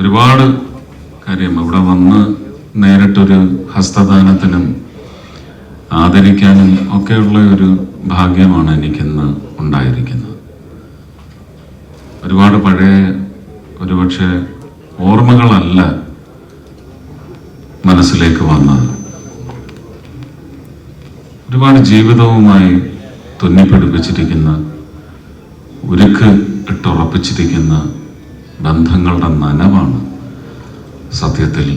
ഒരുപാട് കാര്യം ഇവിടെ വന്ന് നേരിട്ടൊരു ഹസ്തദാനത്തിനും ആദരിക്കാനും ഒക്കെയുള്ള ഒരു ഭാഗ്യമാണ് എനിക്കിന്ന് ഉണ്ടായിരിക്കുന്നത്. ഒരുപാട് പഴയ ഒരുപക്ഷെ ഓർമ്മകളല്ല മനസ്സിലേക്ക് വന്നത്. ഒരുപാട് ജീവിതവുമായി തുന്നിപ്പിടിപ്പിച്ചിരിക്കുന്ന, ഉരുക്ക് ഇട്ടുറപ്പിച്ചിരിക്കുന്ന ബന്ധങ്ങളുടെ നനവാണ് സത്യത്തിൽ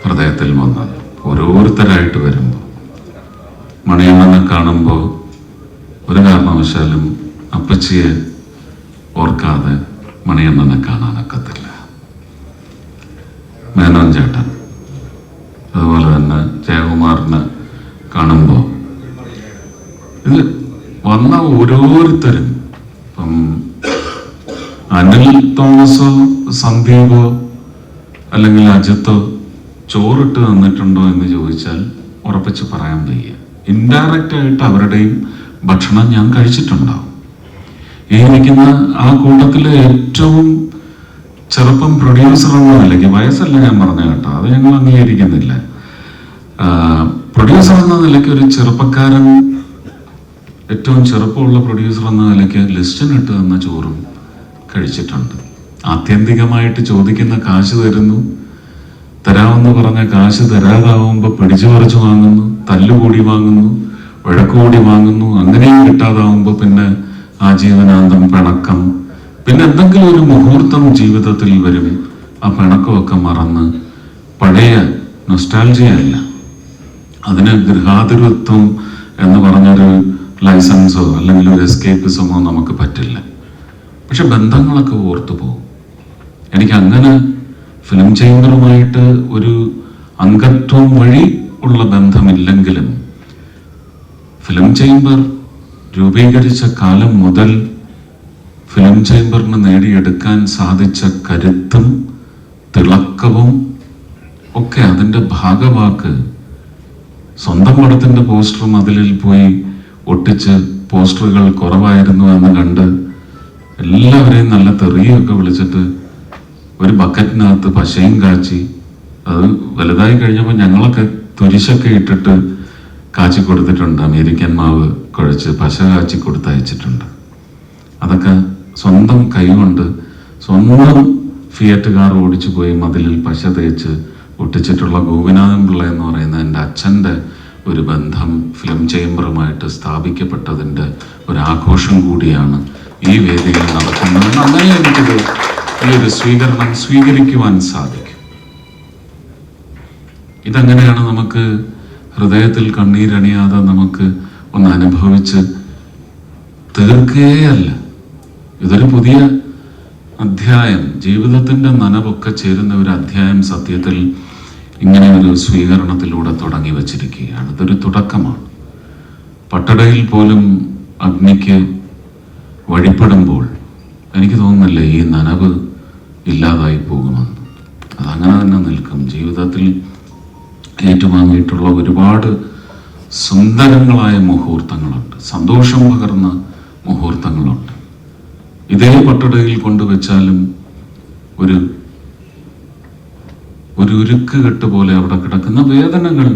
ഹൃദയത്തിൽ വന്നത്. ഓരോരുത്തരായിട്ട് വരുമ്പോൾ മണിയണ്ണനെ കാണുമ്പോൾ ഒരു കാരണവശാലും അപ്പച്ചിയെ ഓർക്കാതെ മണിയണ്ണനെ കാണാനൊക്കത്തില്ല. മേനോൻ ചേട്ടൻ, അതുപോലെ തന്നെ ജയകുമാറിനെ കാണുമ്പോൾ ഇത് വന്ന ഓരോരുത്തരും, ഇപ്പം അനിൽ തോമസോ സന്ദീപോ അല്ലെങ്കിൽ അജിത്തോ ചോറിട്ട് തന്നിട്ടുണ്ടോ എന്ന് ചോദിച്ചാൽ ഉറപ്പിച്ച് പറയാൻ വയ്യ. ഇൻഡയറക്റ്റ് ആയിട്ട് അവരുടെയും ഭക്ഷണം ഞാൻ കഴിച്ചിട്ടുണ്ടാവും. ഈ ഇരിക്കുന്ന ആ കൂട്ടത്തിലെ ഏറ്റവും ചെറുപ്പം പ്രൊഡ്യൂസർ എന്ന നിലയ്ക്ക്, വയസ്സല്ല ഞാൻ പറഞ്ഞ കേട്ടോ, അത് ഞങ്ങൾ അംഗീകരിക്കുന്നില്ല, പ്രൊഡ്യൂസർ എന്ന നിലയ്ക്ക് ഒരു ചെറുപ്പക്കാരൻ, ഏറ്റവും ചെറുപ്പമുള്ള പ്രൊഡ്യൂസർ എന്ന നിലയ്ക്ക് ലിസ്റ്റിനിട്ട് തന്ന ചോറും കഴിച്ചിട്ടുണ്ട്. ആത്യന്തികമായിട്ട് ചോദിക്കുന്ന കാശ് തരുന്നു, തരാമെന്ന് പറഞ്ഞ കാശ് തരാതാവുമ്പോൾ പിടിച്ചു പറിച്ചു വാങ്ങുന്നു, തല്ലുകൂടി വാങ്ങുന്നു, വഴക്കുകൂടി വാങ്ങുന്നു. അങ്ങനെയും കിട്ടാതാവുമ്പോൾ പിന്നെ ആജീവനാന്തം പിണക്കം. പിന്നെ എന്തെങ്കിലും ഒരു മുഹൂർത്തം ജീവിതത്തിൽ വരും, ആ പിണക്കമൊക്കെ മറന്ന് പഴയ നൊസ്റ്റാൾജിയല്ല, അതിന് ഗൃഹാതുരത്വം എന്ന് പറഞ്ഞൊരു ലൈസൻസോ അല്ലെങ്കിൽ ഒരു എസ്കേപ്പിസമോ നമുക്ക് പറ്റില്ല. പക്ഷെ ബന്ധങ്ങളൊക്കെ ഓർത്തു പോകും. എനിക്ക് അങ്ങനെ ഫിലിം ചേംബറുമായിട്ട് ഒരു അംഗത്വം വഴി ഉള്ള ബന്ധമില്ലെങ്കിലും ഫിലിം ചേംബർ രൂപീകരിച്ച കാലം മുതൽ ഫിലിം ചേംബറിന് നേടിയെടുക്കാൻ സാധിച്ച കരുത്തും തിളക്കവും ഒക്കെ അതിൻ്റെ ഭാഗവാക്ക് സ്വന്തം പടത്തിൻ്റെ പോസ്റ്റർ മതിലിൽ പോയി ഒട്ടിച്ച് പോസ്റ്ററുകൾ കുറവായിരുന്നു എന്ന് കണ്ട് എല്ലാവരെയും നല്ല തെറിയൊക്കെ വിളിച്ചിട്ട് ഒരു ബക്കറ്റിനകത്ത് പശയും കാച്ചി, അത് വലുതായി കഴിഞ്ഞപ്പോൾ ഞങ്ങളൊക്കെ തുരിശൊക്കെ ഇട്ടിട്ട് കാച്ചി കൊടുത്തിട്ടുണ്ട്. അമേരിക്കൻ മാവ് കുഴച്ച് പശ കാച്ചി കൊടുത്തയച്ചിട്ടുണ്ട്. അതൊക്കെ സ്വന്തം കൈകൊണ്ട് സ്വന്തം ഫിയറ്റ് കാർ ഓടിച്ചു പോയി മതിലിൽ പശ തേച്ച് ഒട്ടിച്ചിട്ടുള്ള ഗോപിനാഥൻ പിള്ള എന്ന് പറയുന്ന എൻ്റെ അച്ഛൻ്റെ ഒരു ബന്ധം ഫിലിം ചേംബറുമായിട്ട് സ്ഥാപിക്കപ്പെട്ടതിൻ്റെ ഒരു ആഘോഷം കൂടിയാണ് ഈ വേദിയിൽ നടക്കുന്നത്. അങ്ങനെ എനിക്കൊരു ഈ ഒരു സ്വീകരണം സ്വീകരിക്കുവാൻ സാധിക്കും. ഇതങ്ങനെയാണ് നമുക്ക് ഹൃദയത്തിൽ കണ്ണീരണിയാതെ നമുക്ക് ഒന്ന് അനുഭവിച്ച് തീർക്കുകയല്ല. ഇതൊരു പുതിയ അധ്യായം, ജീവിതത്തിൻ്റെ നനവൊക്കെ ചേരുന്ന ഒരു അധ്യായം സത്യത്തിൽ ഇങ്ങനെ ഒരു സ്വീകരണത്തിലൂടെ തുടങ്ങി വച്ചിരിക്കുകയാണ്. ഇതൊരു തുടക്കമാണ്. പട്ടടയിൽ പോലും അഗ്നിക്ക് വഴിപ്പെടുമ്പോൾ എനിക്ക് തോന്നുന്നില്ല ഈ നനവ് ഇല്ലാതായി പോകുമെന്ന്. അതങ്ങനെ തന്നെ നിൽക്കും. ജീവിതത്തിൽ ഏറ്റുവാങ്ങിയിട്ടുള്ള ഒരുപാട് സുന്ദരങ്ങളായ മുഹൂർത്തങ്ങളുണ്ട്, സന്തോഷം പകർന്ന മുഹൂർത്തങ്ങളുണ്ട്. ഇതേ പട്ടടയിൽ കൊണ്ടുവച്ചാലും ഒരു ഉരുക്ക് കെട്ട് പോലെ അവിടെ കിടക്കുന്ന വേദനകൾ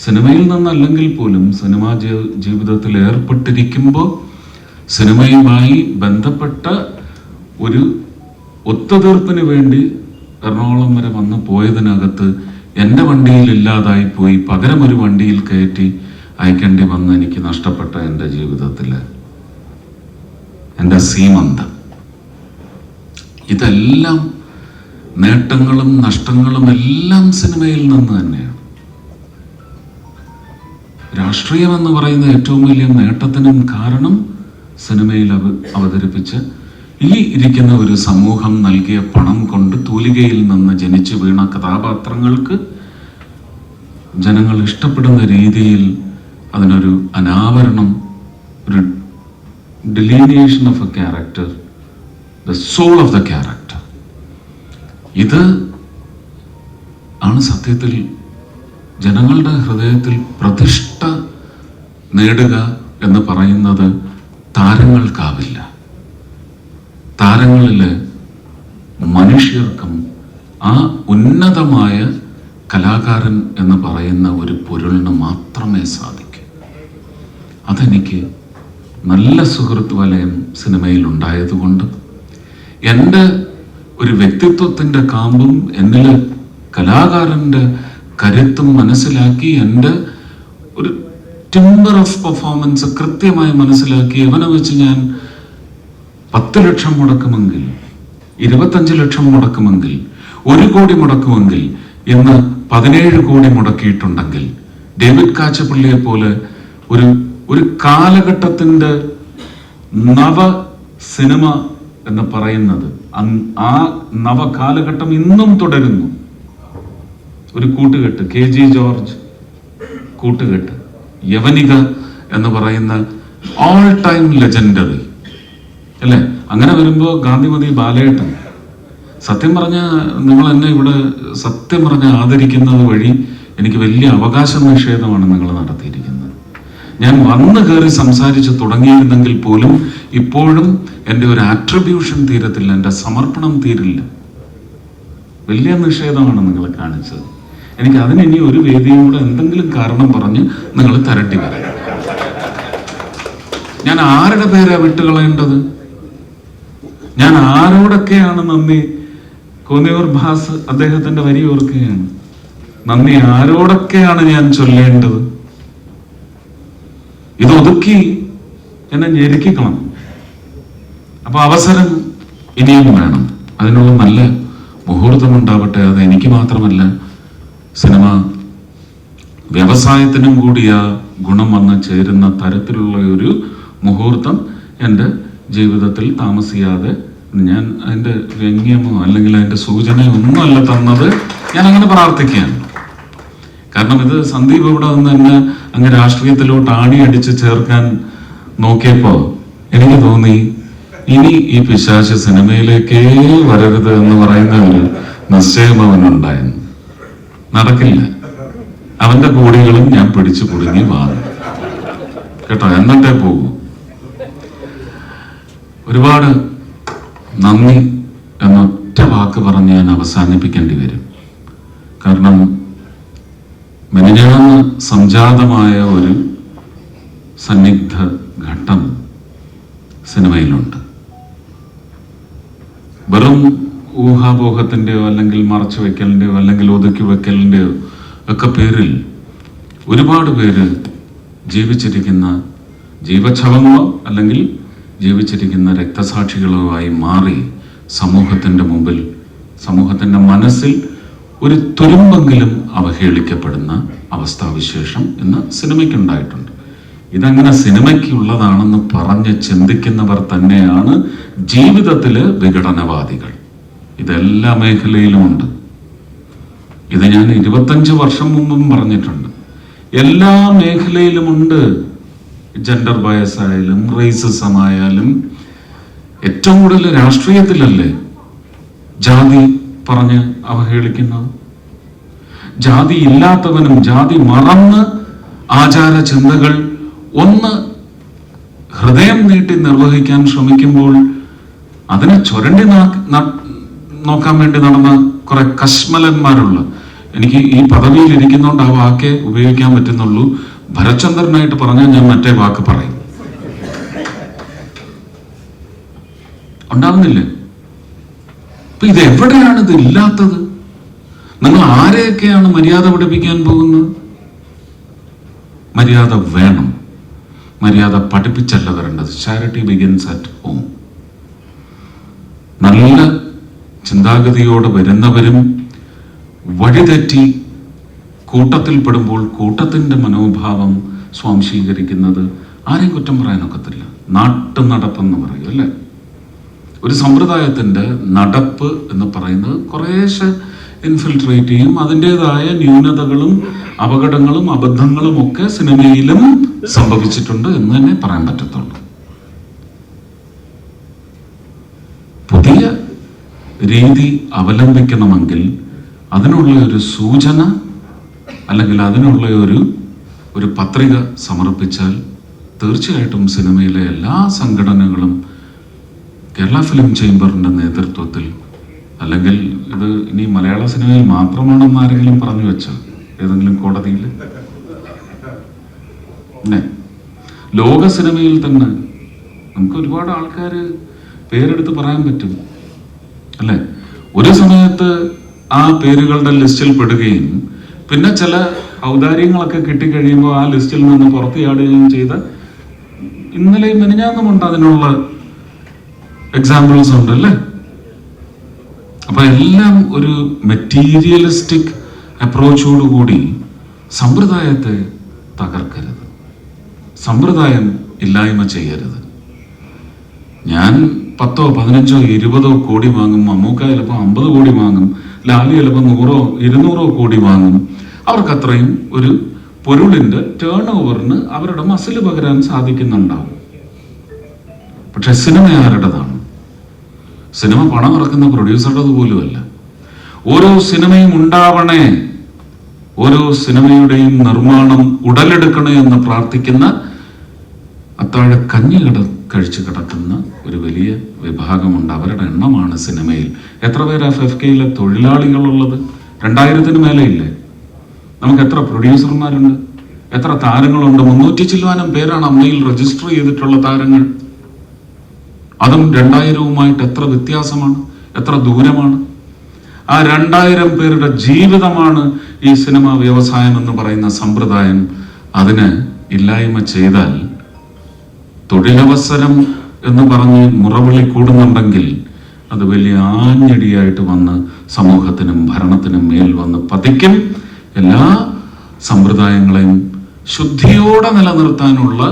സിനിമയിൽ നിന്നല്ലെങ്കിൽ പോലും സിനിമാ ജീവിതത്തിൽ ഏർപ്പെട്ടിരിക്കുമ്പോൾ സിനിമയുമായി ബന്ധപ്പെട്ട ഒരു ഒത്തുതീർപ്പിന് വേണ്ടി എറണാകുളം വരെ വന്ന് പോയതിനകത്ത് എൻ്റെ വണ്ടിയിൽ ഇല്ലാതായി പോയി പകരം ഒരു വണ്ടിയിൽ കയറ്റി അയക്കേണ്ടി വന്ന് എനിക്ക് നഷ്ടപ്പെട്ട എൻ്റെ ജീവിതത്തിൽ എൻ്റെ സീമന്തം, ഇതെല്ലാം നേട്ടങ്ങളും നഷ്ടങ്ങളും എല്ലാം സിനിമയിൽ നിന്ന് തന്നെയാണ്. രാഷ്ട്രീയം എന്ന് പറയുന്ന ഏറ്റവും വലിയ നേട്ടത്തിനും കാരണം സിനിമയിൽ അവതരിപ്പിച്ച് ഈ ഇരിക്കുന്ന ഒരു സമൂഹം നൽകിയ പണം കൊണ്ട് തൂലികയിൽ നിന്ന് ജനിച്ചു വീണ കഥാപാത്രങ്ങൾക്ക് ജനങ്ങൾ ഇഷ്ടപ്പെടുന്ന രീതിയിൽ അതിനൊരു അനാവരണം, ഒരു delineation of a character, the soul of the character. ഇത് ആണ് സത്യത്തിൽ ജനങ്ങളുടെ ഹൃദയത്തിൽ പ്രതിഷ്ഠ നേടുക എന്ന് പറയുന്നത്. താരങ്ങൾക്കാവില്ല. താരങ്ങളിൽ മനുഷ്യർക്കും ആ ഉന്നതമായ കലാകാരൻ എന്ന് പറയുന്ന ഒരു പൊരുളിന് മാത്രമേ സാധിക്കൂ. അതെനിക്ക് നല്ല സുഹൃത്ത് വലയം സിനിമയിൽ ഉണ്ടായതുകൊണ്ട് എൻ്റെ ഒരു വ്യക്തിത്വത്തിൻ്റെ കാമ്പും എന്നിൽ കലാകാരൻ്റെ കരുത്തും മനസ്സിലാക്കി എൻ്റെ ഒരു ടിമ്പർ ഓഫ് പെർഫോമൻസ് കൃത്യമായി മനസ്സിലാക്കി ഇവനെ വെച്ച് ഞാൻ 10 ലക്ഷം മുടക്കുമെങ്കിൽ, 25 ലക്ഷം മുടക്കുമെങ്കിൽ, 1 കോടി മുടക്കുമെങ്കിൽ ഇന്ന് 17 കോടി മുടക്കിയിട്ടുണ്ടെങ്കിൽ ഡേവിഡ് കാച്ചപ്പള്ളിയെ പോലെ ഒരു കാലഘട്ടത്തിന്റെ നവ സിനിമ എന്ന് പറയുന്നത് ആ നവകാലഘട്ടം ഇന്നും തുടരുന്നു. ഒരു കൂട്ടുകെട്ട്, KG ജോർജ് കൂട്ടുകെട്ട്, യവനിക എന്ന് പറയുന്ന ഓൾ ടൈം ലെജൻഡറി അല്ലേ? അങ്ങനെ വരുമ്പോൾ ഗാന്ധിമതി ബാലയേട്ടൻ, സത്യം പറഞ്ഞ നിങ്ങൾ എന്നെ ഇവിടെ സത്യം പറഞ്ഞ ആദരിക്കുന്നത് വഴി എനിക്ക് വലിയ അവകാശ നിഷേധമാണ് നിങ്ങൾ നടത്തിയിരിക്കുന്നത്. ഞാൻ വന്നു കയറി സംസാരിച്ച് തുടങ്ങിയിരുന്നെങ്കിൽ പോലും ഇപ്പോഴും എൻ്റെ ഒരു ആട്രിബ്യൂഷൻ തീരത്തില്ല, എൻ്റെ സമർപ്പണം തീരില്ല. വലിയ നിഷേധമാണ് നിങ്ങൾ കാണിച്ചത്. എനിക്ക് അതിന് ഇനി ഒരു വേദിയും കൂടെ എന്തെങ്കിലും കാരണം പറഞ്ഞ് നിങ്ങൾ തരട്ടി വരാം. ഞാൻ ആരുടെ പേരാ വിട്ടുകളയേണ്ടത്? ഞാൻ ആരോടൊക്കെയാണ് നന്ദി? കോന്നിയൂർ ഭാസ് അദ്ദേഹത്തിന്റെ വരി ഓർക്കുകയാണ്, നന്ദി ആരോടൊക്കെയാണ് ഞാൻ ചൊല്ലേണ്ടത്? ഇതൊതുക്കി എന്നെ ഞെരുക്കിക്കണം. അപ്പൊ അവസരം ഇനിയും വേണം, അതിനുള്ള നല്ല മുഹൂർത്തം ഉണ്ടാവട്ടെ. അത് എനിക്ക് മാത്രമല്ല, സിനിമ വ്യവസായത്തിനും കൂടി ആ ഗുണം വന്ന് ചേരുന്ന തരത്തിലുള്ള ഒരു മുഹൂർത്തം എൻ്റെ ജീവിതത്തിൽ താമസിയാതെ, ഞാൻ അതിൻ്റെ വ്യംഗ്യമോ അല്ലെങ്കിൽ അതിൻ്റെ സൂചനയോ ഒന്നുമല്ല തന്നത്, ഞാൻ അങ്ങനെ പ്രാർത്ഥിക്കുകയാണ്. കാരണം ഇത് സന്ദീപ് ഇവിടെ നിന്ന് എന്നെ അങ്ങ് രാഷ്ട്രീയത്തിലോട്ട് ആണിയടിച്ച് ചേർക്കാൻ നോക്കിയപ്പോൾ എനിക്ക് തോന്നി ഇനി ഈ പിശാച് സിനിമയിലേക്കേ വരരുത് എന്ന് പറയുന്ന ഒരു നിശ്ചയം അവനുണ്ടായിരുന്നു. നടക്കില്ല. അവന്റെ കൂടികളും ഞാൻ പിടിച്ചു കുടുങ്ങി വാങ്ങും കേട്ടോ, എന്നിട്ടേ പോകൂ. ഒരുപാട് നന്ദി എന്നൊറ്റ വാക്ക് പറഞ്ഞ് ഞാൻ അവസാനിപ്പിക്കേണ്ടി വരും. കാരണം മെനിഞ്ഞാന്ന് സംജാതമായ ഒരു സന്നിഗ്ധ ഘട്ടം സിനിമയിലുണ്ട്. വെറും ഊഹാപോഹത്തിൻ്റെയോ അല്ലെങ്കിൽ മറച്ചു വെക്കലിൻ്റെയോ അല്ലെങ്കിൽ ഒതുക്കി വെക്കലിൻ്റെയോ ഒക്കെ പേരിൽ ഒരുപാട് പേര് ജീവിച്ചിരിക്കുന്ന ജീവച്ഛവങ്ങളോ അല്ലെങ്കിൽ ജീവിച്ചിരിക്കുന്ന രക്തസാക്ഷികളോ ആയി മാറി സമൂഹത്തിൻ്റെ മുമ്പിൽ, സമൂഹത്തിൻ്റെ മനസ്സിൽ ഒരു തുരുമ്പെങ്കിലും അവഹേളിക്കപ്പെടുന്ന അവസ്ഥാവിശേഷം ഇന്ന് സിനിമയ്ക്കുണ്ടായിട്ടുണ്ട്. ഇതങ്ങനെ സിനിമയ്ക്കുള്ളതാണെന്ന് പറഞ്ഞ് ചിന്തിക്കുന്നവർ തന്നെയാണ് ജീവിതത്തില് വിഘടനവാദികൾ. ഇതെല്ലാ മേഖലയിലുമുണ്ട്. ഇത് ഞാൻ 25 വർഷം മുമ്പും പറഞ്ഞിട്ടുണ്ട്. എല്ലാ മേഖലയിലുമുണ്ട്. ജെൻഡർ ബയസ് ആയാലും റേസിസം ആയാലും ഏറ്റവും കൂടുതൽ രാഷ്ട്രീയത്തിലല്ലേ ജാതി പറഞ്ഞ് അവഹേളിക്കുന്നത്. ജാതി ഇല്ലാത്തവനും ജാതി മറന്ന് ആചാര ചിന്തകൾ ഒന്ന് ഹൃദയം നീട്ടി നിർവഹിക്കാൻ ശ്രമിക്കുമ്പോൾ അതിനെ ചുരണ്ടി നോക്കാൻ വേണ്ടി നടന്ന കുറെ കശ്മലന്മാരുള്ള, എനിക്ക് ഈ പദവിയിൽ ഇരിക്കുന്നോണ്ട് ആ വാക്കേ ഉപയോഗിക്കാൻ പറ്റുന്നുള്ളൂ. ഭരചന്ദ്രനായിട്ട് പറഞ്ഞാൽ ഞാൻ മറ്റേ വാക്ക് പറയും. ഉണ്ടാവുന്നില്ലേ? അപ്പൊ ഇത് എവിടെയാണ് ഇത് ഇല്ലാത്തത്? നിങ്ങൾ ആരെയൊക്കെയാണ് മര്യാദ പഠിപ്പിക്കാൻ പോകുന്നത്? മര്യാദ വേണം. മര്യാദ പഠിപ്പിച്ചല്ല വരേണ്ടത്. Charity begins at home. നല്ല ചിന്താഗതിയോടെ വരുന്നവരും വഴിതെറ്റി കൂട്ടത്തിൽപ്പെടുമ്പോൾ കൂട്ടത്തിന്റെ മനോഭാവം സ്വാംശീകരിക്കുന്നത് ആരെയും കുറ്റം പറയാനൊക്കത്തില്ല. നാട്ടു നടപ്പെന്ന് പറയും അല്ലേ? ഒരു സമ്പ്രദായത്തിന്റെ നടപ്പ് എന്ന് പറയുന്നത് കുറേശ്ശെ ഇൻഫിൽട്രേറ്റ് ചെയ്യും. അതിൻ്റെതായ ന്യൂനതകളും അപകടങ്ങളും അബദ്ധങ്ങളും ഒക്കെ സിനിമയിലും സംഭവിച്ചിട്ടുണ്ട് എന്ന് തന്നെ പറയാൻ പറ്റത്തുള്ളൂ. പുതിയ രീതി അവലംബിക്കണമെങ്കിൽ അതിനുള്ള ഒരു സൂചന അല്ലെങ്കിൽ അതിനുള്ള ഒരു പത്രിക സമർപ്പിച്ചാൽ തീർച്ചയായിട്ടും സിനിമയിലെ എല്ലാ സംഘടനകളും കേരള ഫിലിം ചേംബറിന്റെ നേതൃത്വത്തിൽ അല്ലെങ്കിൽ ഇത് ഇനി മലയാള സിനിമയിൽ മാത്രമാണെന്ന് ആരെങ്കിലും പറഞ്ഞു വെച്ചോ ഏതെങ്കിലും കോടതിയിൽ? ലോക സിനിമയിൽ തന്നെ നമുക്ക് ഒരുപാട് ആൾക്കാർ പേരെടുത്ത് പറയാൻ പറ്റും അല്ലെ? ഒരു സമയത്ത് ആ പേരുകളുടെ ലിസ്റ്റിൽ പെടുകയും പിന്നെ ചില ഔദാര്യങ്ങളൊക്കെ കിട്ടിക്കഴിയുമ്പോൾ ആ ലിസ്റ്റിൽ നിന്ന് പുറത്തിയാടുകയും ചെയ്ത ഇന്നലെയും മിനിഞ്ഞാന്നുമുണ്ട് അതിനുള്ള എക്സാമ്പിൾസ് ഉണ്ട് അല്ലേ? അപ്പൊ എല്ലാം ഒരു മെറ്റീരിയലിസ്റ്റിക് അപ്രോച്ചോടുകൂടി സമ്പ്രദായത്തെ തകർക്കരുത്, സമ്പ്രദായം ഇല്ലായ്മ ചെയ്യരുത്. ഞാൻ 10, 15, 20 കോടി വാങ്ങും, മമ്മൂക്ക ചിലപ്പോൾ 50 കോടി വാങ്ങും, ലാലി ചിലപ്പോൾ 100, 200 കോടി വാങ്ങും. അവർക്ക് അത്രയും ഒരു പൊരുളിന്റെ ടേൺ ഓവറിന് അവരുടെ മസിൽ പകരാൻ സാധിക്കുന്നുണ്ടാവും. പക്ഷെ സിനിമ ആരുടേതാണ്? സിനിമ പണം ഇറക്കുന്ന പ്രൊഡ്യൂസറുടേത് പോലുമല്ല. ഓരോ സിനിമയും ഉണ്ടാവണേ, ഓരോ സിനിമയുടെയും നിർമ്മാണം ഉടലെടുക്കണേ എന്ന് പ്രാർത്ഥിക്കുന്ന അത്താഴ കഞ്ഞി കഴിച്ച് കിടക്കുന്ന ഒരു വലിയ വിഭാഗമുണ്ട്. അവരുടെ എണ്ണമാണ് സിനിമയിൽ. എത്ര പേര് FFKയിലെ തൊഴിലാളികളുള്ളത്? 2000-ന് മേലെ ഇല്ലേ? നമുക്ക് എത്ര പ്രൊഡ്യൂസർമാരുണ്ട്, എത്ര താരങ്ങളുണ്ട്? 300 ചില്ലുവാനും പേരാണ് അമ്മയിൽ രജിസ്റ്റർ ചെയ്തിട്ടുള്ള താരങ്ങൾ. അതും 2000-വുമായിട്ട് എത്ര വ്യത്യാസമാണ്, എത്ര ദൂരമാണ്. ആ 2000 പേരുടെ ജീവിതമാണ് ഈ സിനിമാ വ്യവസായം എന്ന് പറയുന്ന സമ്പ്രദായം. അതിന് ഇല്ലായ്മ ചെയ്താൽ തൊഴിലവസരം എന്ന് പറഞ്ഞ് മുറവിളി കൂടുന്നുണ്ടെങ്കിൽ അത് വലിയ ആഞ്ഞടിയായിട്ട് വന്ന് സമൂഹത്തിനും ഭരണത്തിനും മേൽ വന്ന് പതിക്കും. എല്ലാ സമ്പ്രദായങ്ങളെയും ശുദ്ധിയോടെ നിലനിർത്താനുള്ള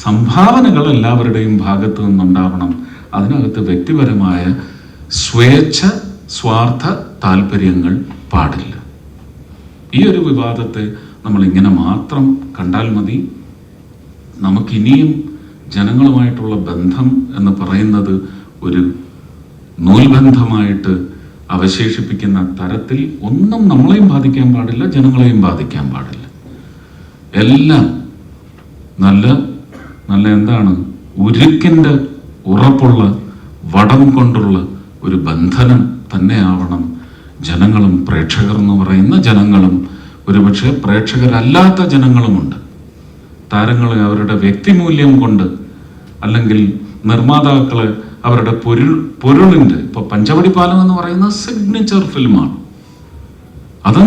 സംഭാവനകൾ എല്ലാവരുടെയും ഭാഗത്തു നിന്നുണ്ടാവണം. അതിനകത്ത് വ്യക്തിപരമായ സ്വേച്ഛ സ്വാർത്ഥ താല്പര്യങ്ങൾ പാടില്ല. ഈ ഒരു വിവാദത്തെ നമ്മൾ ഇങ്ങനെ മാത്രം കണ്ടാൽ മതി. നമുക്കിനിയും ജനങ്ങളുമായിട്ടുള്ള ബന്ധം എന്ന് പറയുന്നത് ഒരു നൂൽബന്ധമായിട്ട് അവശേഷിപ്പിക്കുന്ന തരത്തിൽ ഒന്നും നമ്മളെയും ബാധിക്കാൻ പാടില്ല, ജനങ്ങളെയും ബാധിക്കാൻ പാടില്ല. എല്ലാം നല്ല നല്ല എന്താണ്, ഉരുക്കിൻ്റെ ഉറപ്പുള്ള വടം കൊണ്ടുള്ള ഒരു ബന്ധനം തന്നെയാവണം ജനങ്ങളും പ്രേക്ഷകർ എന്ന് പറയുന്ന ജനങ്ങളും. ഒരുപക്ഷെ പ്രേക്ഷകരല്ലാത്ത ജനങ്ങളുമുണ്ട്. താരങ്ങളെ അവരുടെ വ്യക്തിമൂല്യം കൊണ്ട്, അല്ലെങ്കിൽ നിർമ്മാതാക്കളെ അവരുടെ പൊരുളിൻ്റെ, ഇപ്പൊ പഞ്ചവടി പാലം എന്ന് പറയുന്ന സിഗ്നേച്ചർ ഫിലിമാണ്. അത്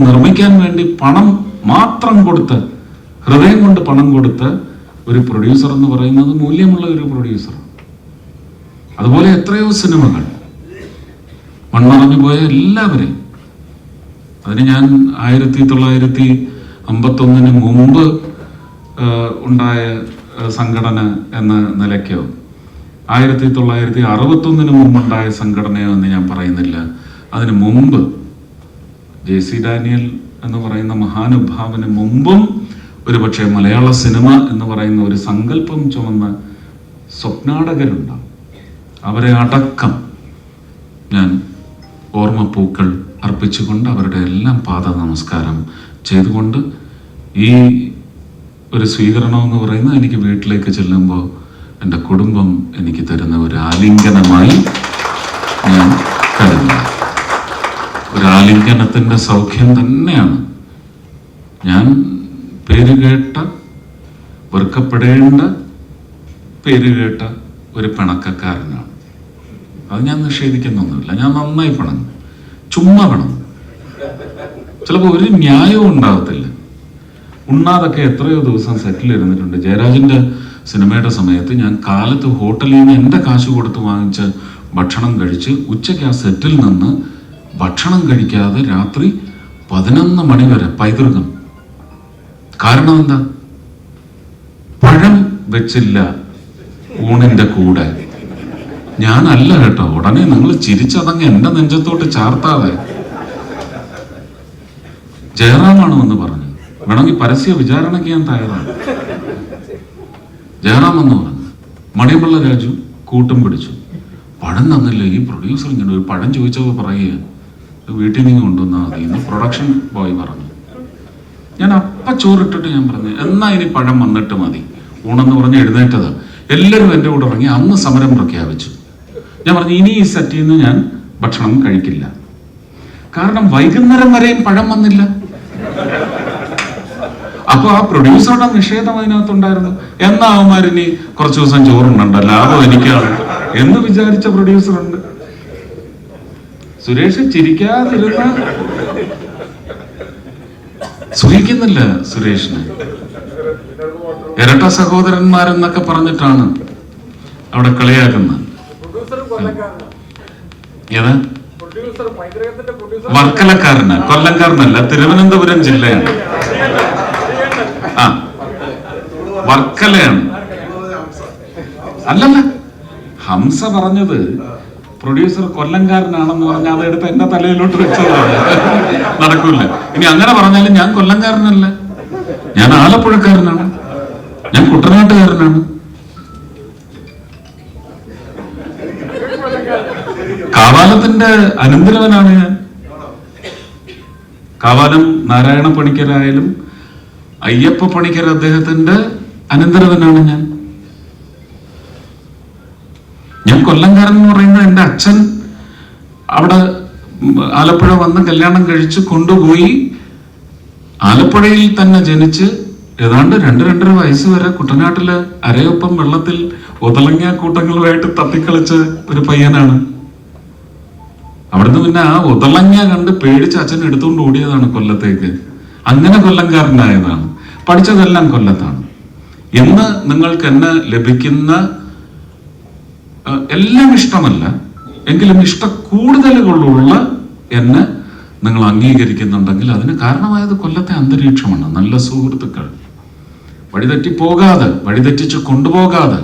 നിർമ്മിക്കാൻ വേണ്ടി പണം മാത്രം കൊടുത്ത്, ഹൃദയം കൊണ്ട് പണം കൊടുത്ത് ഒരു പ്രൊഡ്യൂസർ എന്ന് പറയുന്നത് മൂല്യമുള്ള ഒരു പ്രൊഡ്യൂസർ. അതുപോലെ എത്രയോ സിനിമകൾ മൺമറഞ്ഞു പോയ എല്ലാവരെയും, അതിന് ഞാൻ 1951 മുമ്പ് ഉണ്ടായ സംഘടന എന്ന നിലയ്ക്കോ 1961 മുമ്പുണ്ടായ സംഘടനയോ എന്ന് ഞാൻ പറയുന്നില്ല. അതിന് മുമ്പ് JC ഡാനിയൽ എന്ന് പറയുന്ന മഹാനുഭാവന് മുമ്പും ഒരുപക്ഷെ മലയാള സിനിമ എന്ന് പറയുന്ന ഒരു സങ്കല്പം ചുമന്ന സ്വപ്നാടകരുണ്ടാവും. അവരെ അടക്കം ഞാൻ ഓർമ്മപ്പൂക്കൾ അർപ്പിച്ചുകൊണ്ട് അവരുടെ എല്ലാം പാദ നമസ്കാരം ചെയ്തുകൊണ്ട്, ഈ ഒരു സ്വീകരണം എന്ന് പറയുന്നത് എനിക്ക് വീട്ടിലേക്ക് ചെല്ലുമ്പോൾ എൻ്റെ കുടുംബം എനിക്ക് തരുന്ന ഒരു ആലിംഗനമായി ഞാൻ കരുതുന്നു. ഒരു ആലിംഗനത്തിൻ്റെ സൗഖ്യം തന്നെയാണ്. ഞാൻ പേരുകേട്ട, വെറുക്കപ്പെടേണ്ട പേരുകേട്ട ഒരു പിണക്കക്കാരനാണ്. അത് ഞാൻ നിഷേധിക്കുന്നൊന്നുമില്ല. ഞാൻ നന്നായി പിണങ്ങും, ചുമ്മാ പിണങ്ങും. ചിലപ്പോൾ ഒരു ന്യായവും ഉണ്ടാകത്തില്ല. ഉണ്ണാതൊക്കെ എത്രയോ ദിവസം സെറ്റിൽ ഇരുന്നിട്ടുണ്ട്. ജയരാജന്റെ സിനിമയുടെ സമയത്ത് ഞാൻ കാലത്ത് ഹോട്ടലിൽ നിന്ന് എൻ്റെ കാശ് കൊടുത്ത് വാങ്ങിച്ച് ഭക്ഷണം കഴിച്ച് ഉച്ചയ്ക്ക് ആ സെറ്റിൽ നിന്ന് ഭക്ഷണം കഴിക്കാതെ രാത്രി 11 മണി വരെ പൈതൃകം. കാരണം എന്താ? പഴം വെച്ചില്ല ഊണിന്റെ കൂടെ. ഞാനല്ല കേട്ടോ. ഉടനെ നിങ്ങൾ ചിരിച്ചതങ്ങ് എൻ്റെ നെഞ്ചത്തോട്ട് ചാർത്താതെ ജയറാമാണോ എന്ന് പറഞ്ഞു. വേണമെങ്കിൽ പരസ്യ വിചാരണയ്ക്ക് ഞാൻ തയ്യാറാണ്. ജയറാം എന്ന് പറഞ്ഞു. മണിയമ്പിള്ള രാജു കൂട്ടും പിടിച്ചു. പഴം തന്നില്ല. ഈ പ്രൊഡ്യൂസർ ഇങ്ങനെ ഒരു പഴം ചോദിച്ചപ്പോൾ പറയുക, വീട്ടിൽ നിന്ന് കൊണ്ടുവന്നാൽ മതി എന്ന് പ്രൊഡക്ഷൻ ബോയ് പറഞ്ഞു. ഞാൻ അപ്പം ചോറിട്ടിട്ട് ഞാൻ പറഞ്ഞു, എന്നാ ഇനി പഴം വന്നിട്ട് മതി ഊണെന്ന് പറഞ്ഞ് എഴുന്നേറ്റത്. എല്ലാവരും എൻ്റെ കൂടെ ഇറങ്ങി. അന്ന് സമരം പ്രഖ്യാപിച്ചു. ഞാൻ പറഞ്ഞു, ഇനി ഈ സെറ്റിൽ നിന്ന് ഞാൻ ഭക്ഷണം കഴിക്കില്ല. കാരണം വൈകുന്നേരം വരെയും പഴം വന്നില്ല. അപ്പൊ ആ പ്രൊഡ്യൂസറുടെ നിഷേധം അതിനകത്തുണ്ടായിരുന്നു. എന്നാ അവന്മാരിനി കുറച്ചു ദിവസം ചോറുണ്ടല്ല, ലാഭം എനിക്കാണ് എന്ന് വിചാരിച്ച പ്രൊഡ്യൂസറുണ്ട്. സുരേഷ് ചിരിക്കാതിരുന്ന സൂഹിക്കുന്നില്ല സുരേഷിന്. ഇരട്ട സഹോദരന്മാരെന്നൊക്കെ പറഞ്ഞിട്ടാണ് അവിടെ കളിയാക്കുന്നത്. ഏതാ? വർക്കലക്കാരന്, കൊല്ലംകാരനല്ല, തിരുവനന്തപുരം ജില്ലയാണ്. ആ, വർക്കലയാണ്. അല്ലല്ല, ഹംസ പറഞ്ഞത് പ്രൊഡ്യൂസർ കൊല്ലംകാരനാണെന്ന് പറഞ്ഞാൽ അതെടുത്ത് എന്റെ തലയിലോട്ട് വെച്ചതാണ്. നടക്കൂല. ഇനി അങ്ങനെ പറഞ്ഞാലും ഞാൻ കൊല്ലംകാരനല്ല, ഞാൻ ആലപ്പുഴക്കാരനാണ്, ഞാൻ കുട്ടനാട്ടുകാരനാണ്. കാവാലത്തിന്റെ അനന്തരവനാണ് ഞാൻ. കാവാലം നാരായണ പണിക്കരായാലും അയ്യപ്പ പണിക്കർ അദ്ദേഹത്തിന്റെ അനന്തരവനാണ് ഞാൻ. ഞാൻ കൊല്ലംകാരൻ എന്ന് പറയുന്നത് എന്റെ അച്ഛൻ അവിടെ ആലപ്പുഴ വന്ന് കല്യാണം കഴിച്ച് കൊണ്ടുപോയി ആലപ്പുഴയിൽ തന്നെ ജനിച്ച് ഏതാണ്ട് 2-2.5 വയസ്സ് വരെ കുട്ടനാട്ടില് അരയൊപ്പം വെള്ളത്തിൽ ഒതളങ്ങ കൂട്ടങ്ങളുമായിട്ട് തത്തിക്കളിച്ച ഒരു പയ്യനാണ്. അവിടുന്ന് പിന്നെ ആ ഒതളങ്ങ കണ്ട് പേടിച്ച് അച്ഛൻ എടുത്തുകൊണ്ട് ഓടിയതാണ് കൊല്ലത്തേക്ക്. അങ്ങനെ കൊല്ലംകാരനായതാണ്. പഠിച്ചതെല്ലാം കൊല്ലത്താണ്. ഇന്ന് നിങ്ങൾക്ക് എന്നെ ലഭിക്കുന്ന എല്ലാം ഇഷ്ടമല്ല എങ്കിലും കൂടുതലുകളുള്ള എന്നെ നിങ്ങൾ അംഗീകരിക്കുന്നുണ്ടെങ്കിൽ അതിന് കാരണമായത് കൊല്ലത്തെ അന്തരീക്ഷമാണ്. നല്ല സുഹൃത്തുക്കൾ, വഴിതെറ്റി പോകാതെ, വഴിതെറ്റിച്ച് കൊണ്ടുപോകാതെ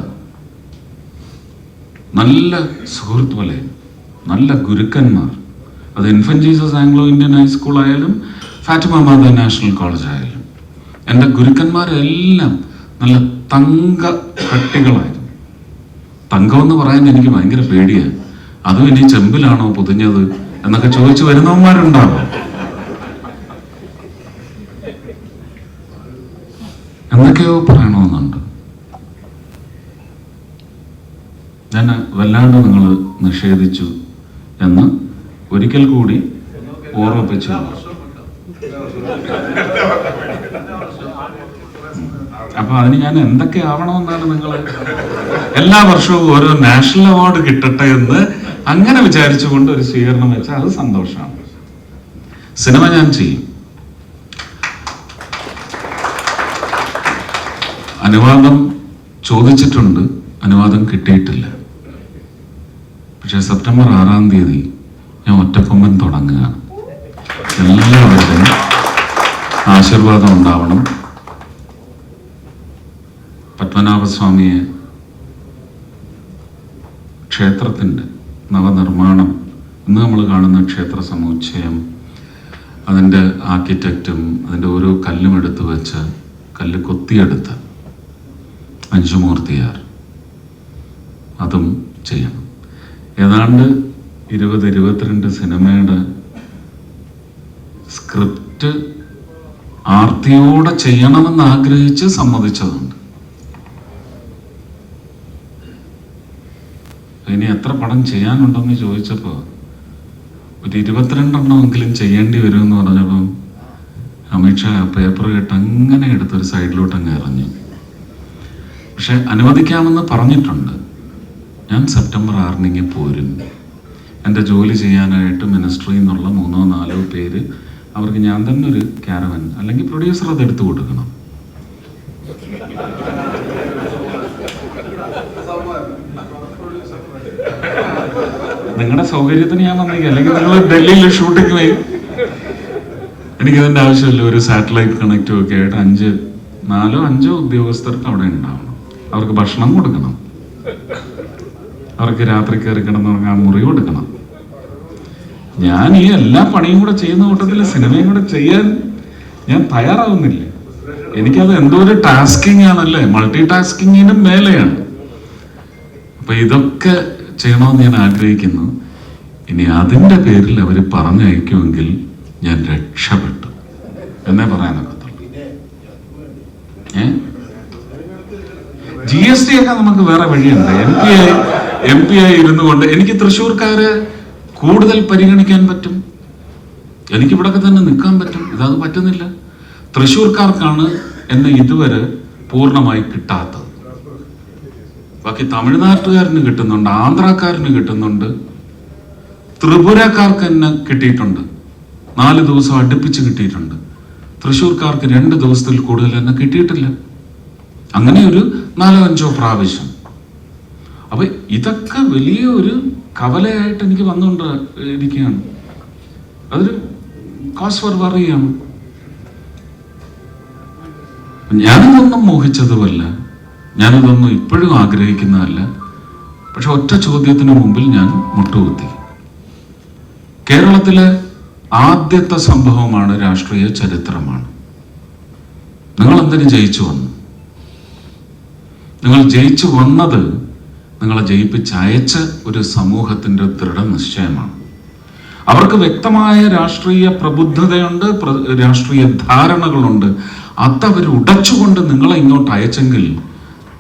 നല്ല സുഹൃത്ത് പോലെ നല്ല ഗുരുക്കന്മാർ. അത് infant Jesus Anglo Indian high school ആയാലും ഫാറ്റിമ മാതാ നാഷണൽ കോളേജ് ആയാലും എൻ്റെ ഗുരുക്കന്മാരെല്ലാം നല്ല തങ്ക കട്ടികളായിരുന്നു. തങ്കം എന്ന് പറയാൻ എനിക്ക് ഭയങ്കര പേടിയാണ്. അതും ഇനി ചെമ്പിലാണോ പൊതിഞ്ഞത് എന്നൊക്കെ ചോദിച്ചു വരുന്നവന്മാരുണ്ടാവും. എന്തൊക്കെയോ പറയണമെന്നുണ്ട്. ഞാൻ വല്ലാണ്ട് നിങ്ങൾ നിഷേധിച്ചു എന്ന് ഒരിക്കൽ കൂടി ഓർമ്മിപ്പിച്ചു. അപ്പൊ അതിന് ഞാൻ എന്തൊക്കെ ആവണമെന്നാണ് നിങ്ങൾ എല്ലാ വർഷവും ഓരോ നാഷണൽ അവാർഡ് കിട്ടട്ടെ എന്ന് അങ്ങനെ വിചാരിച്ചുകൊണ്ട് ഒരു സ്വീകരണം വെച്ചാൽ അത് സന്തോഷമാണ്. സിനിമ ഞാൻ ചെയ്യും. അനുവാദം ചോദിച്ചിട്ടുണ്ട്, അനുവാദം കിട്ടിയിട്ടില്ല. പക്ഷെ സെപ്റ്റംബർ 6-ാം തീയതി ഞാൻ ഒറ്റക്കൊമ്പൻ തുടങ്ങുകയാണ്. എല്ലാവരുടെയും ആശീർവാദം ഉണ്ടാവണം. പത്മനാഭസ്വാമിയെ ക്ഷേത്രത്തിൻ്റെ നവനിർമ്മാണം, ഇന്ന് നമ്മൾ കാണുന്ന ക്ഷേത്ര സമുച്ചയം, അതിൻ്റെ ആർക്കിടെക്റ്റും അതിൻ്റെ ഓരോ കല്ലും എടുത്ത് വെച്ച് കല്ല് കൊത്തിയെടുത്ത് അഞ്ചുമൂർത്തിയാർ, അതും ചെയ്യണം. ഏതാണ്ട് 20-22 സിനിമയുടെ സ്ക്രിപ്റ്റ് ആർത്തിയോടെ ചെയ്യണമെന്ന് ആഗ്രഹിച്ച് സമ്മതിച്ചതുണ്ട്. ഇനി എത്ര പടം ചെയ്യാനുണ്ടെന്ന് ചോദിച്ചപ്പോൾ ഒരു 22 എണ്ണമെങ്കിലും ചെയ്യേണ്ടി വരുമെന്ന് പറഞ്ഞപ്പം അമിത്ഷാ പേപ്പർ കേട്ട് അങ്ങനെ എടുത്തൊരു സൈഡിലോട്ട് അങ്ങ് എറിഞ്ഞു. പക്ഷെ അനുവദിക്കാമെന്ന് പറഞ്ഞിട്ടുണ്ട്. ഞാൻ സെപ്റ്റംബർ 6-ന് പോരും. എൻ്റെ ജോലി ചെയ്യാനായിട്ട് മിനിസ്ട്രിയിൽ നിന്നുള്ള 3-4 പേര്, അവർക്ക് ഞാൻ തന്നെ ഒരു ക്യാരവൻ അല്ലെങ്കിൽ പ്രൊഡ്യൂസർ അത് എടുത്തു കൊടുക്കണം. നിങ്ങളുടെ സൗകര്യത്തിന് ഞാൻ വന്നേക്കാം, അല്ലെങ്കിൽ നിങ്ങൾ ഡൽഹിയിൽ ഷൂട്ടിങ് പോയി. എനിക്കതിൻ്റെ ആവശ്യമില്ല. ഒരു സാറ്റലൈറ്റ് കണക്റ്റും ഒക്കെ ആയിട്ട് 4-5 ഉദ്യോഗസ്ഥർക്ക് അവിടെ ഉണ്ടാവണം. അവർക്ക് ഭക്ഷണം കൊടുക്കണം, അവർക്ക് രാത്രി കയറി കിടന്നുറങ്ങാൻ മുറി കൊടുക്കണം. ഞാൻ ഈ എല്ലാ പണിയും കൂടെ ചെയ്യുന്ന കൂട്ടത്തിൽ സിനിമയും കൂടെ ചെയ്യാൻ ഞാൻ തയ്യാറാവുന്നില്ല. എനിക്കത് എന്തോ ഒരു ടാസ്കിങ് ആണല്ലേ, മൾട്ടി ടാസ്കിങ്ങിനും മേലെയാണ്. അപ്പൊ ഇതൊക്കെ ചെയ്യണമെന്ന് ഞാൻ ആഗ്രഹിക്കുന്നു. ഇനി അതിൻ്റെ പേരിൽ അവർ പറഞ്ഞയക്കുമെങ്കിൽ ഞാൻ രക്ഷപ്പെട്ടു എന്നേ പറയാനൊക്കത്തുള്ളൂ. GST ഒക്കെ നമുക്ക് വേറെ വഴിയുണ്ട്. MP ആയി ഇരുന്നു കൊണ്ട് എനിക്ക് തൃശ്ശൂർക്കാര് കൂടുതൽ പരിഗണിക്കാൻ പറ്റും. എനിക്കിവിടൊക്കെ തന്നെ നിൽക്കാൻ പറ്റും. ഇതത് പറ്റുന്നില്ല. തൃശ്ശൂർക്കാർക്കാണ് എന്നെ ഇതുവരെ പൂർണ്ണമായി കിട്ടാത്തത്. ബാക്കി തമിഴ്നാട്ടുകാരന് കിട്ടുന്നുണ്ട്, ആന്ധ്രാക്കാരന് കിട്ടുന്നുണ്ട്, ത്രിപുരക്കാർക്ക് എന്നെ കിട്ടിയിട്ടുണ്ട്. 4 ദിവസം അടുപ്പിച്ച് കിട്ടിയിട്ടുണ്ട്. തൃശ്ശൂർക്കാർക്ക് 2 ദിവസത്തിൽ കൂടുതൽ എന്നെ കിട്ടിയിട്ടില്ല. അങ്ങനെ ഒരു 4-5 പ്രാവശ്യം. അപ്പൊ ഇതൊക്കെ വലിയ ഒരു കവലയായിട്ട് എനിക്ക് വന്നുകൊണ്ട് ഇരിക്കുകയാണ്. അതൊരു കോസ് ഫോർ വറിയാണ്. ഞാനിതൊന്നും മോഹിച്ചതുമല്ല, ഞാനിതൊന്നും ഇപ്പോഴും ആഗ്രഹിക്കുന്നതല്ല. പക്ഷെ ഒറ്റ ചോദ്യത്തിന് മുമ്പിൽ ഞാൻ മുട്ടുകുത്തി. കേരളത്തിലെ ആദ്യത്തെ സംഭവമാണ്, രാഷ്ട്രീയ ചരിത്രമാണ്. നിങ്ങൾ എന്തിനു ജയിച്ചു വന്നു? നിങ്ങൾ ജയിച്ചു വന്നത് നിങ്ങളെ ജയിപ്പിച്ചയച്ച ഒരു സമൂഹത്തിന്റെ ദൃഢനിശ്ചയമാണ്. അവർക്ക് വ്യക്തമായ രാഷ്ട്രീയ പ്രബുദ്ധതയുണ്ട്, രാഷ്ട്രീയ ധാരണകളുണ്ട്. അതവർ ഉടച്ചുകൊണ്ട് നിങ്ങളെ ഇങ്ങോട്ട് അയച്ചെങ്കിൽ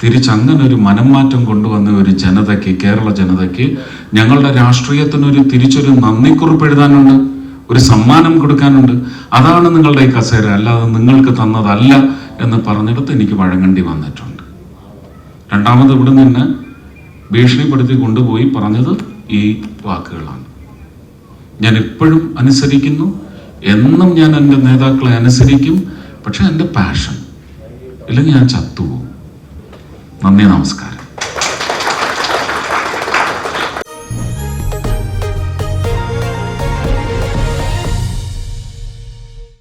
തിരിച്ചങ്ങനെ ഒരു മനംമാറ്റം കൊണ്ടുവന്ന ഒരു ജനതയ്ക്ക്, കേരള ജനതയ്ക്ക് ഞങ്ങളുടെ രാഷ്ട്രീയത്തിനൊരു തിരിച്ചൊരു നന്ദിക്കുറിപ്പ് എഴുതാനുണ്ട്, ഒരു സമ്മാനം കൊടുക്കാനുണ്ട്. അതാണ് നിങ്ങളുടെ ഈ കസേര, അല്ലാതെ നിങ്ങൾക്ക് തന്നതല്ല എന്ന് പറഞ്ഞിടത്ത് എനിക്ക് വഴങ്ങേണ്ടി വന്നിട്ടുണ്ട്. രണ്ടാമത് ഇവിടെ നിന്ന് ഭീഷണിപ്പെടുത്തി കൊണ്ടുപോയി പറഞ്ഞത് ഈ വാക്കുകളാണ്. ഞാൻ എപ്പോഴും അനുസരിക്കുന്നു, എന്നും ഞാൻ എൻ്റെ നേതാക്കളെ അനുസരിക്കും. പക്ഷെ എൻ്റെ പാഷൻ ഇല്ലെങ്കിൽ ഞാൻ ചത്തുപോകും. നന്ദി, നമസ്കാരം.